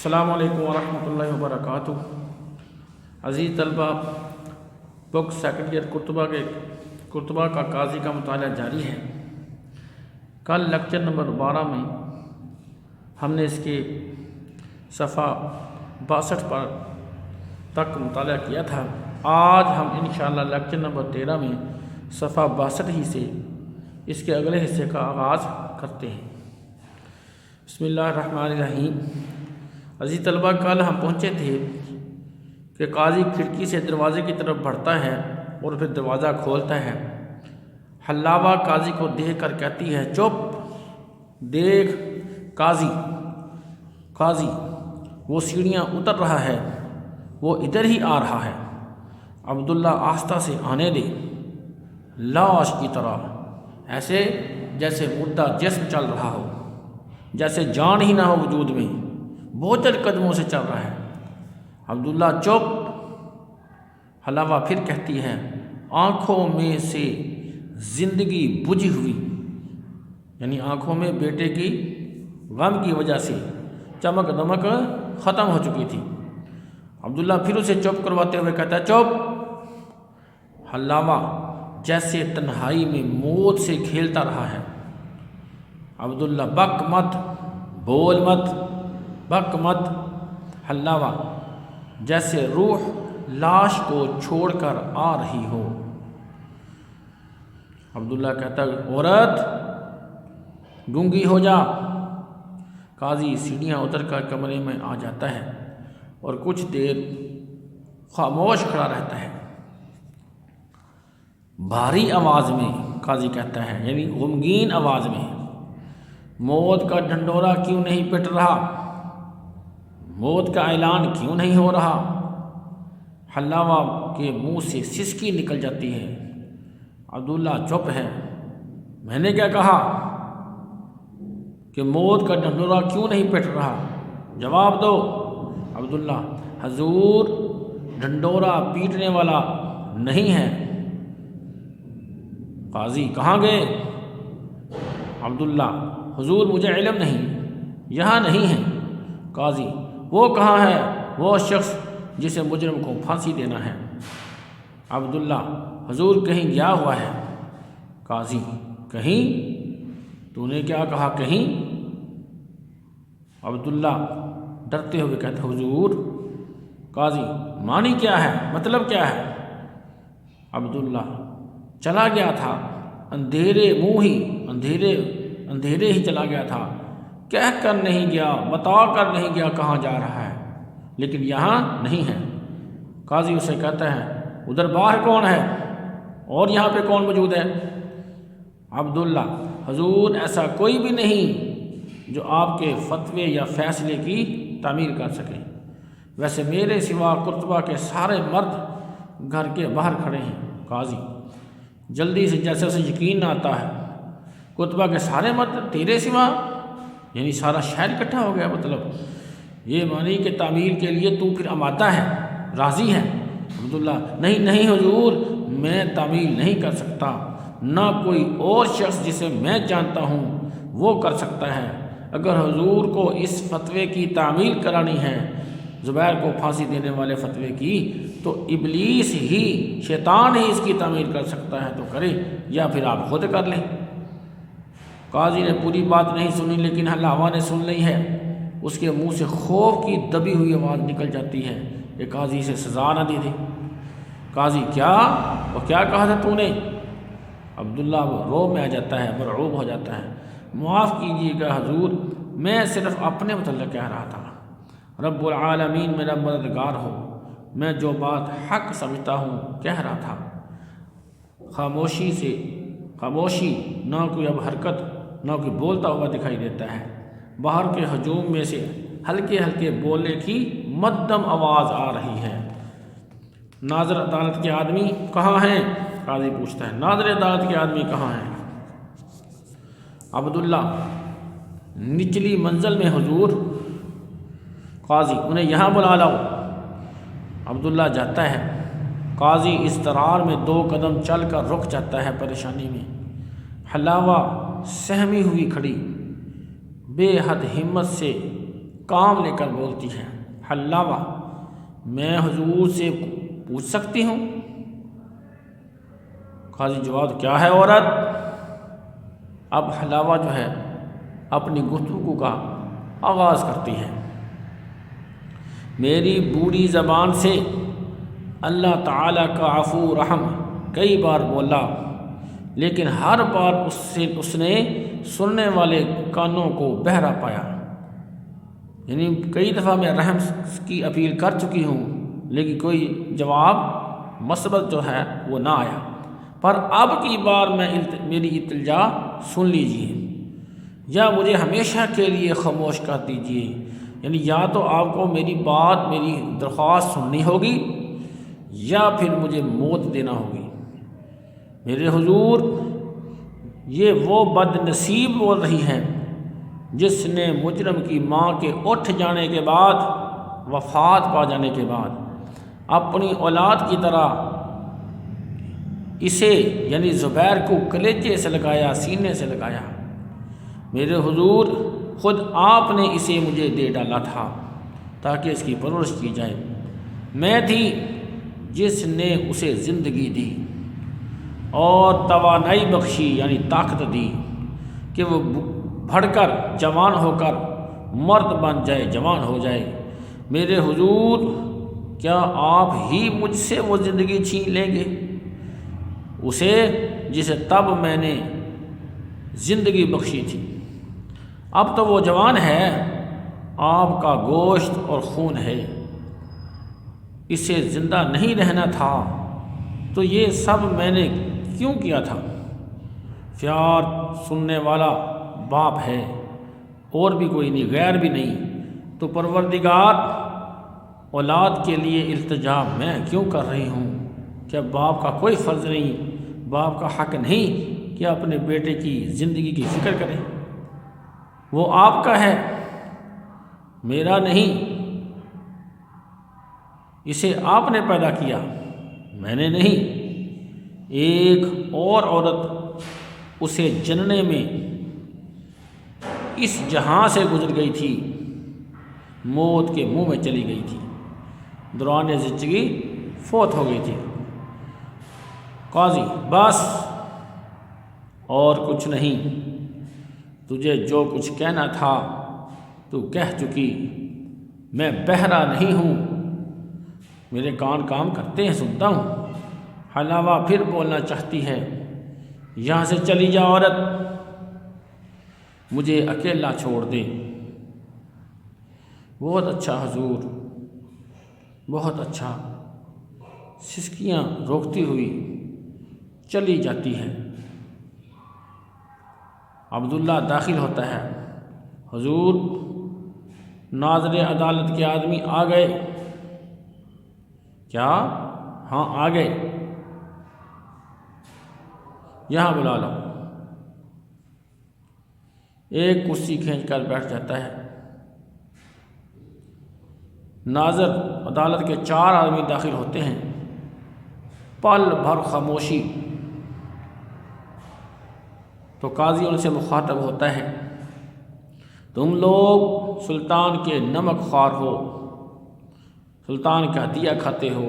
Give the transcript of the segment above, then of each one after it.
السلام علیکم ورحمۃ اللہ وبرکاتہ۔ عزیز طلبہ، بک سیکنڈ ایئر قرطبہ کا قاضی کا مطالعہ جاری ہے۔ کل لیکچر نمبر 12 میں ہم نے اس کے صفحہ 62 پر تک مطالعہ کیا تھا۔ آج ہم انشاءاللہ لیکچر نمبر 13 میں صفحہ 62 ہی سے اس کے اگلے حصے کا آغاز کرتے ہیں۔ بسم اللہ الرحمن الرحیم۔ عزیز طلبہ، کل ہم پہنچے تھے کہ قاضی کھڑکی سے دروازے کی طرف بڑھتا ہے اور پھر دروازہ کھولتا ہے۔ حلاوہ قاضی کو دیکھ کر کہتی ہے، چپ دیکھ قاضی وہ سیڑھیاں اتر رہا ہے، وہ ادھر ہی آ رہا ہے۔ عبداللہ آہستہ سے آنے دے، لاش کی طرح، ایسے جیسے مردہ جسم چل رہا ہو، جیسے جان ہی نہ ہو وجود میں، بوجھل قدموں سے چل رہا ہے۔ عبداللہ چپ۔ حلاوہ پھر کہتی ہے، آنکھوں میں سے زندگی بجھی ہوئی، یعنی آنکھوں میں بیٹے کی غم کی وجہ سے چمک دمک ختم ہو چکی تھی۔ عبداللہ پھر اسے چپ کرواتے ہوئے کہتا ہے، چپ۔ حلاوہ جیسے تنہائی میں موت سے کھیلتا رہا ہے۔ عبداللہ بک مت، بول مت، بک مت۔ حلاوہ جیسے روح لاش کو چھوڑ کر آ رہی ہو۔ عبداللہ کہتا ہے، عورت گونگی ہو جا۔ قاضی سیڑھیاں اتر کر کمرے میں آ جاتا ہے اور کچھ دیر خاموش کھڑا رہتا ہے۔ بھاری آواز میں قاضی کہتا ہے، یعنی غمگین آواز میں، موت کا ڈھنڈورا کیوں نہیں پٹ رہا؟ موت کا اعلان کیوں نہیں ہو رہا؟ حلاوہ کے منہ سے سسکی نکل جاتی ہے۔ عبداللہ چپ ہے۔ میں نے کیا کہا کہ موت کا ڈھنڈورا کیوں نہیں پٹ رہا؟ جواب دو۔ عبداللہ، حضور ڈھنڈورا پیٹنے والا نہیں ہے۔ قاضی، کہاں گئے؟ عبداللہ، حضور مجھے علم نہیں، یہاں نہیں ہے۔ قاضی، وہ کہاں ہے وہ شخص جسے مجرم کو پھانسی دینا ہے؟ عبداللہ، حضور کہیں گیا ہوا ہے۔ قاضی، کہیں؟ تو نے کیا کہا کہیں؟ عبداللہ ڈرتے ہوئے کہتا، حضور۔ قاضی، معنی کیا ہے، مطلب کیا ہے؟ عبداللہ، چلا گیا تھا، اندھیرے ہی چلا گیا تھا، کہہ کر نہیں گیا، بتا کر نہیں گیا کہاں جا رہا ہے، لیکن یہاں نہیں ہے۔ قاضی اسے کہتا ہے، ادھر باہر کون ہے اور یہاں پہ کون موجود ہے؟ عبداللہ، حضور ایسا کوئی بھی نہیں جو آپ کے فتوے یا فیصلے کی تعمیل کر سکے، ویسے میرے سوا قرطبہ کے سارے مرد گھر کے باہر کھڑے ہیں۔ قاضی جلدی سے، جیسے اسے یقین نہ آتا ہے، قرطبہ کے سارے مرد تیرے سوا، یعنی سارا شہر اکٹھا ہو گیا، مطلب یہ معنی کہ تعمیل کے لیے تو پھر آمادہ ہے، راضی ہے؟ عبداللہ، نہیں حضور، میں تعمیل نہیں کر سکتا، نہ کوئی اور شخص جسے میں جانتا ہوں وہ کر سکتا ہے۔ اگر حضور کو اس فتوے کی تعمیل کرانی ہے، زبیر کو پھانسی دینے والے فتوے کی، تو ابلیس ہی، شیطان ہی اس کی تعمیل کر سکتا ہے، تو کرے، یا پھر آپ خود کر لیں۔ قاضی نے پوری بات نہیں سنی، لیکن حلاوہ نے سن لی ہے۔ اس کے منہ سے خوف کی دبی ہوئی آواز نکل جاتی ہے کہ قاضی سے سزا نہ دے دے۔ قاضی، کیا؟ وہ کیا کہا تھا تو نے؟ عبداللہ رو میں آ جاتا ہے، مرعوب ہو جاتا ہے۔ معاف کیجیے گا حضور، میں صرف اپنے متعلق کہہ رہا تھا، رب العالمین میرا مددگار ہو، میں جو بات حق سمجھتا ہوں کہہ رہا تھا۔ خاموشی، نہ کوئی اب حرکت، نہ کوئی بولتا ہوا دکھائی دیتا ہے۔ باہر کے ہجوم میں سے ہلکے ہلکے بولنے کی مدھم آواز آ رہی ہے۔ ناظر عدالت کے آدمی کہاں ہیں؟ قاضی پوچھتا ہے، ناظر عدالت کے آدمی کہاں ہیں؟ عبداللہ، نچلی منزل میں حضور۔ قاضی، انہیں یہاں بلا لاؤ۔ عبداللہ جاتا ہے۔ قاضی اضطرار میں 2 قدم چل کر رک جاتا ہے، پریشانی میں۔ حلاوہ سہمی ہوئی کھڑی، بے حد ہمت سے کام لے کر بولتی ہے۔ حلاوہ، میں حضور سے پوچھ سکتی ہوں؟ قاضی جواب، کیا ہے عورت؟ اب حلاوہ جو ہے اپنی گفتگو کا آغاز کرتی ہے۔ میری بوڑھی زبان سے اللہ تعالیٰ کا عفو رحم کئی بار بولا، لیکن ہر بار اس نے سننے والے کانوں کو بہرا پایا۔ یعنی کئی دفعہ میں رحم کی اپیل کر چکی ہوں، لیکن کوئی جواب مثبت جو ہے وہ نہ آیا۔ پر اب کی بار میری التجا سن لیجیے، یا مجھے ہمیشہ کے لیے خاموش کر دیجیے۔ یعنی یا تو آپ کو میری بات، میری درخواست سننی ہوگی، یا پھر مجھے موت دینا ہوگی۔ میرے حضور، یہ وہ بد نصیب بول رہی ہے جس نے مجرم کی ماں کے اٹھ جانے کے بعد، وفات پا جانے کے بعد، اپنی اولاد کی طرح اسے یعنی زبیر کو کلیجے سے لگایا، سینے سے لگایا۔ میرے حضور، خود آپ نے اسے مجھے دے ڈالا تھا تاکہ اس کی پرورش کی جائے۔ میں تھی جس نے اسے زندگی دی اور توانائی بخشی، یعنی طاقت دی کہ وہ بڑھ کر جوان ہو کر مرد بن جائے، جوان ہو جائے۔ میرے حضور، کیا آپ ہی مجھ سے وہ زندگی چھین لیں گے، اسے جسے تب میں نے زندگی بخشی تھی؟ اب تو وہ جوان ہے، آپ کا گوشت اور خون ہے، اسے زندہ نہیں رہنا تھا تو یہ سب میں نے کیوں کیا تھا؟ پیار سننے والا باپ ہے، اور بھی کوئی نہیں، غیر بھی نہیں، تو پروردگار اولاد کے لیے التجا میں کیوں کر رہی ہوں؟ کیا باپ کا کوئی فرض نہیں، باپ کا حق نہیں کہ اپنے بیٹے کی زندگی کی فکر کرے؟ وہ آپ کا ہے، میرا نہیں۔ اسے آپ نے پیدا کیا، میں نے نہیں۔ ایک اور عورت اسے جننے میں اس جہاں سے گزر گئی تھی، موت کے منہ میں چلی گئی تھی، دوران زندگی فوت ہو گئی تھی۔ قاضی، بس اور کچھ نہیں، تجھے جو کچھ کہنا تھا تو کہہ چکی، میں بہرا نہیں ہوں، میرے کان کام کرتے ہیں، سنتا ہوں۔ حلاوہ پھر بولنا چاہتی ہے، یہاں سے چلی جا عورت، مجھے اکیلا چھوڑ دے۔ بہت اچھا حضور، بہت اچھا۔ سسکیاں روکتی ہوئی چلی جاتی ہے۔ عبداللہ داخل ہوتا ہے، حضور، ناظر عدالت کے آدمی آ گئے۔ کیا؟ ہاں آ گئے، یہاں بلا لو۔ ایک کرسی کھینچ کر بیٹھ جاتا ہے۔ ناظر عدالت کے 4 آدمی داخل ہوتے ہیں۔ پل بھر خاموشی، تو قاضی ان سے مخاطب ہوتا ہے، تم لوگ سلطان کے نمک خوار ہو، سلطان کا ہدیہ کھاتے ہو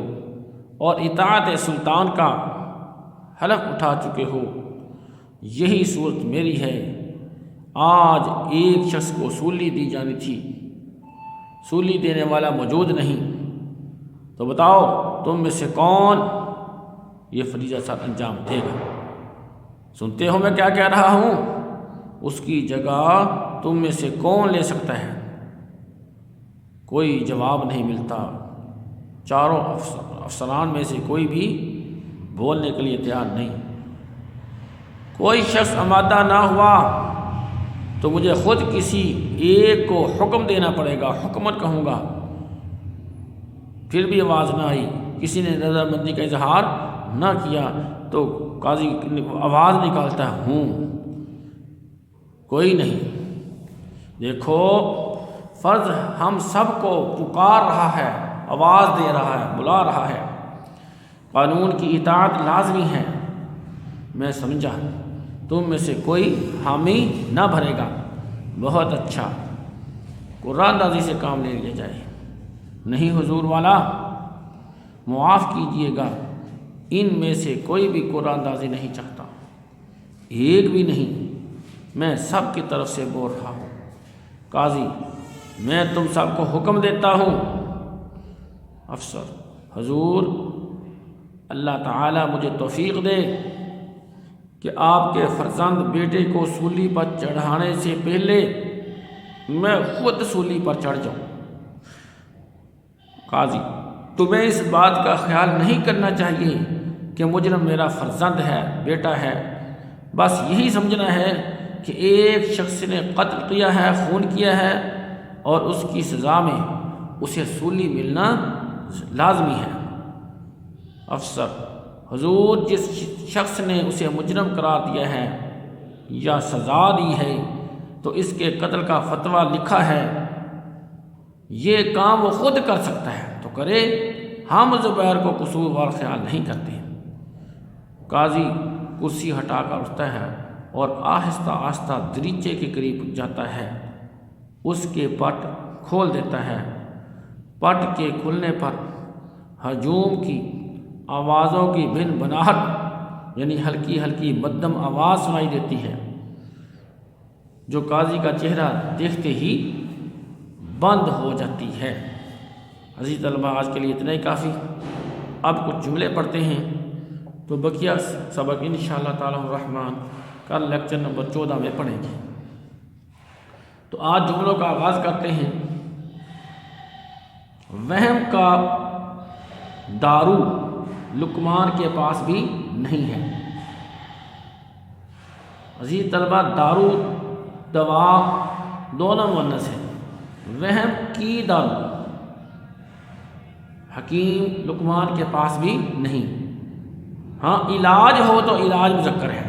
اور اطاعت سلطان کا حلف اٹھا چکے ہو۔ یہی صورت میری ہے۔ آج ایک شخص کو سولی دی جانی تھی، سولی دینے والا موجود نہیں، تو بتاؤ تم میں سے کون یہ فریضہ ساتھ انجام دے گا؟ سنتے ہو میں کیا کہہ رہا ہوں؟ اس کی جگہ تم میں سے کون لے سکتا ہے؟ کوئی جواب نہیں ملتا۔ چاروں افسران میں سے کوئی بھی بولنے کے لیے تیار نہیں۔ کوئی شخص آمادہ نہ ہوا تو مجھے خود کسی ایک کو حکم دینا پڑے گا، حکمت کہوں گا۔ پھر بھی آواز نہ آئی، کسی نے رضامندی کا اظہار نہ کیا، تو قاضی آواز نکالتا ہوں، کوئی نہیں۔ دیکھو، فرض ہم سب کو پکار رہا ہے، آواز دے رہا ہے، بلا رہا ہے، قانون کی اطاعت لازمی ہے۔ میں سمجھا تم میں سے کوئی حامی نہ بھرے گا۔ بہت اچھا، قرآن اندازی سے کام لے لیا جائے۔ نہیں حضور والا، معاف کیجئے گا، ان میں سے کوئی بھی قرآن اندازی نہیں چاہتا، ایک بھی نہیں، میں سب کی طرف سے بول رہا ہوں۔ قاضی: میں تم سب کو حکم دیتا ہوں۔ افسر: حضور اللہ تعالیٰ مجھے توفیق دے کہ آپ کے فرزند بیٹے کو سولی پر چڑھانے سے پہلے میں خود سولی پر چڑھ جاؤں۔ قاضی: تمہیں اس بات کا خیال نہیں کرنا چاہیے کہ مجرم میرا فرزند ہے، بیٹا ہے، بس یہی سمجھنا ہے کہ ایک شخص نے قتل کیا ہے، خون کیا ہے، اور اس کی سزا میں اسے سولی ملنا لازمی ہے۔ افسر: حضور جس شخص نے اسے مجرم قرار دیا ہے یا سزا دی ہے تو اس کے قتل کا فتویٰ لکھا ہے، یہ کام وہ خود کر سکتا ہے تو کرے، ہم زبیر کو قصوروار خیال نہیں کرتے۔ قاضی کرسی ہٹا کر اٹھتا ہے اور آہستہ آہستہ دریچے کے قریب جاتا ہے، اس کے پٹ کھول دیتا ہے۔ پٹ کے کھلنے پر ہجوم کی آوازوں کی بن بناہٹ، یعنی ہلکی ہلکی مدھم آواز سنائی دیتی ہے، جو قاضی کا چہرہ دیکھتے ہی بند ہو جاتی ہے۔ عزیز طلبہ، آج کے لیے اتنا ہی کافی۔ اب کچھ جملے پڑھتے ہیں تو بقیہ سبق انشاءاللہ تعالی الرحمن کل لیکچر نمبر 14 میں پڑھیں گے۔ تو آج جملوں کا آغاز کرتے ہیں۔ وہم کا دارو لقمان کے پاس بھی نہیں ہے۔ عزیز طلبہ، دارو دوا دونوں مؤنث ہیں۔ وہم کی دارو حکیم لقمان کے پاس بھی نہیں۔ ہاں علاج ہو تو علاج مذکر ہے،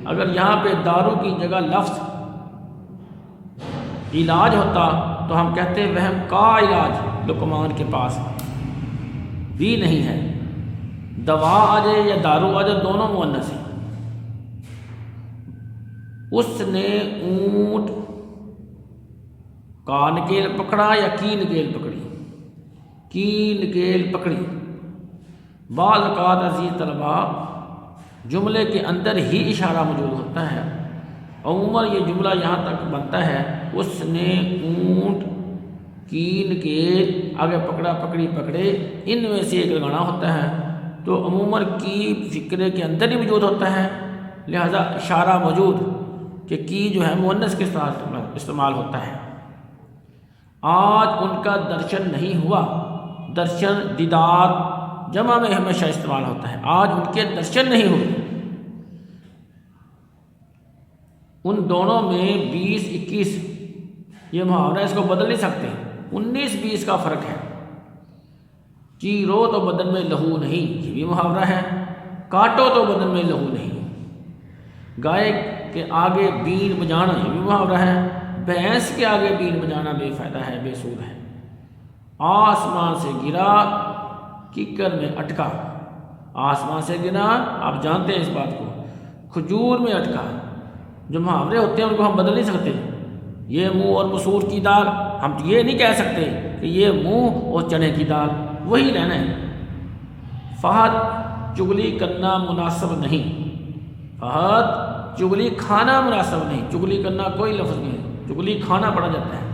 اگر یہاں پہ دارو کی جگہ لفظ علاج ہوتا تو ہم کہتے وہم کا علاج لقمان کے پاس بھی نہیں ہے۔ دوا آ جائے یا دارو آ جائے دونوں مؤنث ہیں۔ اس نے اونٹ کا نکیل پکڑا یا کی نکیل پکڑی؟ کی نکیل پکڑی۔ بعض اوقات عزیز طلبہ جملے کے اندر ہی اشارہ موجود ہوتا ہے، عموماً یہ جملہ یہاں تک بنتا ہے اس نے اونٹ کی نکیل، آگے پکڑا پکڑی پکڑے، ان میں سے ایک لگانا ہوتا ہے، تو عموماً کی فکرے کے اندر ہی موجود ہوتا ہے، لہذا اشارہ موجود کہ کی جو ہے مؤنث کے ساتھ استعمال ہوتا ہے۔ آج ان کا درشن نہیں ہوا، درشن دیدار جمع میں ہمیشہ استعمال ہوتا ہے، آج ان کے درشن نہیں ہوئے۔ ان دونوں میں 20-21 یہ محاورہ اس کو بدل نہیں سکتے، 19-20 کا فرق ہے۔ چیرو تو بدن میں لہو نہیں، یہ بھی محاورہ ہے۔ کاٹو تو بدن میں لہو نہیں۔ گائے کے آگے بین بجانا، یہ بھی محاورہ ہے۔ بھینس کے آگے بین بجانا بے فائدہ ہے، بے سود ہے۔ آسمان سے گرا کیکر میں اٹکا، آسمان سے گرا آپ جانتے ہیں اس بات کو، کھجور میں اٹکا۔ جو محاورے ہوتے ہیں ان کو ہم بدل نہیں سکتے۔ یہ منہ اور مسور کی دال، ہم یہ نہیں کہہ سکتے کہ یہ منہ اور چنے کی دال، وہی لینا ہے۔ فہد چگلی کرنا مناسب نہیں، فہد چگلی کھانا مناسب نہیں، چگلی کرنا کوئی لفظ نہیں ہے، چگلی کھانا پڑا جاتا ہے۔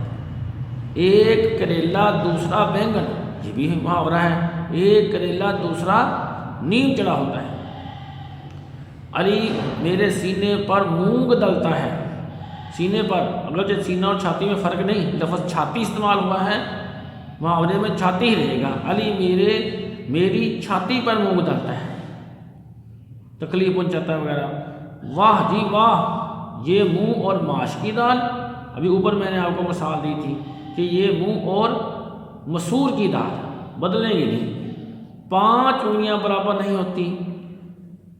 ایک کریلا دوسرا بینگن، یہ بھی محاورہ ہے، ایک کریلا دوسرا نیم چڑھا ہوتا ہے۔ علی میرے سینے پر مونگ دلتا ہے، سینے پر، اگرچہ سینہ اور چھاتی میں فرق نہیں، لفظ چھاتی استعمال ہوا ہے، محاورے میں چھاتی ہی رہے گا۔ علی میری چھاتی پر مونگ ڈالتا ہے، تکلیف پہنچاتا ہے وغیرہ۔ واہ جی واہ، یہ منہ اور ماش کی دال، ابھی اوپر میں نے آپ کو مثال دی تھی کہ یہ منہ اور مسور کی دال، بدلیں گے نہیں۔ 5 انگلیاں برابر نہیں ہوتی،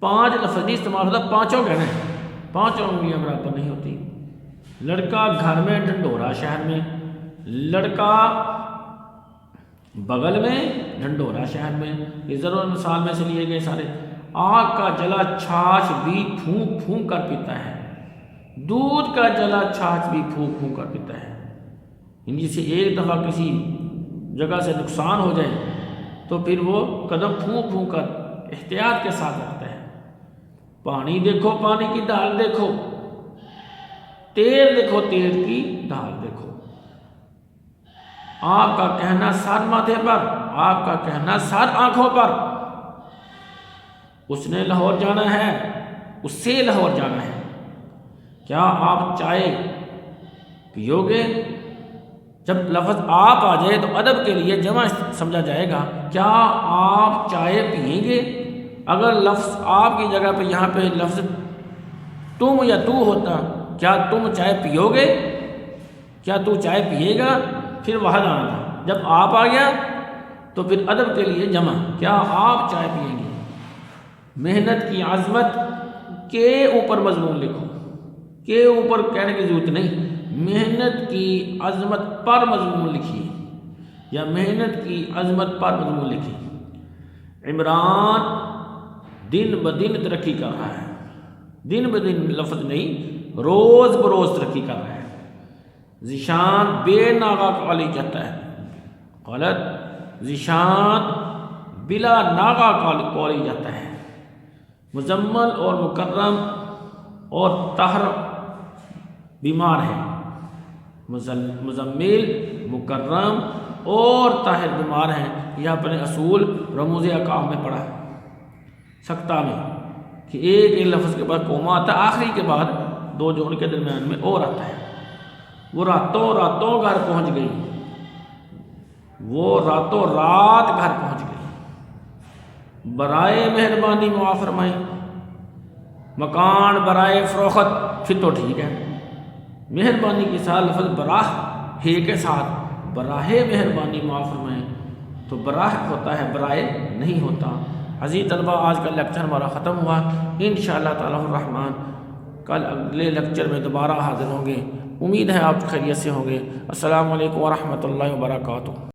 5 لفظ نہیں استعمال ہوتا، پانچوں کہنا ہے، 5 انگلیاں برابر نہیں ہوتی۔ لڑکا گھر میں ڈھنڈورا شہر میں، لڑکا بغل میں ڈھنڈورا شہر میں، یہ ضرور مثال میں سے لیے گئے سارے۔ آگ کا جلا چھاچھ بھی پھونک پھونک کر پیتا ہے، دودھ کا جلا چھاچھ بھی پھونک پھونک کر پیتا ہے۔ ان سے ایک دفعہ کسی جگہ سے نقصان ہو جائے تو پھر وہ قدم پھونک پھونک کر احتیاط کے ساتھ رکھتے ہیں۔ پانی دیکھو، پانی کی ڈھال دیکھو، تیل دیکھو، تیل کی ڈھال دیکھو۔ آپ کا کہنا سر ماتھے پر، آپ کا کہنا سر آنکھوں پر۔ اس نے لاہور جانا ہے، اس سے لاہور جانا ہے۔ کیا آپ چائے پیو گے؟ جب لفظ آپ آ جائے تو ادب کے لیے جمع سمجھا جائے گا، کیا آپ چائے پئیں گے؟ اگر لفظ آپ کی جگہ پہ یہاں پہ لفظ تم یا تو ہوتا، کیا تم چائے پیو گے؟ کیا تو چائے پیے گا؟ پھر وہاں جانا تھا۔ جب آپ آ گیا تو پھر ادب کے لیے جمع، کیا آپ چائے پئیں گے؟ محنت کی عظمت کے اوپر مضمون لکھو، کے اوپر کہنے کی ضرورت نہیں، محنت کی عظمت پر مضمون لکھیے یا محنت کی عظمت پر مضمون لکھیے۔ عمران دن بدن ترقی کر رہا ہے، دن بدن لفظ نہیں، روز بروز ترقی کر رہا ہے۔ ذیشان بے ناغہ کالی جاتا ہے، غلط، ذیشان بلا ناغہ کالی جاتا ہے۔ مزمل اور مکرم اور طاہر بیمار ہے، مزمل، مکرم اور طاہر بیمار ہیں۔ یہ اپنے اصول رموز اقام میں پڑھا سکتا میں کہ ایک لفظ کے بعد کوما آتا ہے، آخری کے بعد دو جو ان کے درمیان میں اور آتا ہے۔ وہ راتوں راتوں گھر پہنچ گئی، وہ راتوں رات گھر پہنچ گئی۔ برائے مہربانی معاف فرمائیں، مکان برائے فروخت، پھر تو ٹھیک ہے۔ مہربانی کے ساتھ لفظ براہ ہے کے ساتھ براہ مہربانی معاف فرمائیں تو براہ ہوتا ہے، برائے نہیں ہوتا۔ عزیز طلبہ، آج کا لیکچر ہمارا ختم ہوا۔ انشاءاللہ تعالی الرحمن کل اگلے لیکچر میں دوبارہ حاضر ہوں گے۔ امید ہے آپ خیریت سے ہوں گے۔ السلام علیکم ورحمۃ اللہ وبرکاتہ۔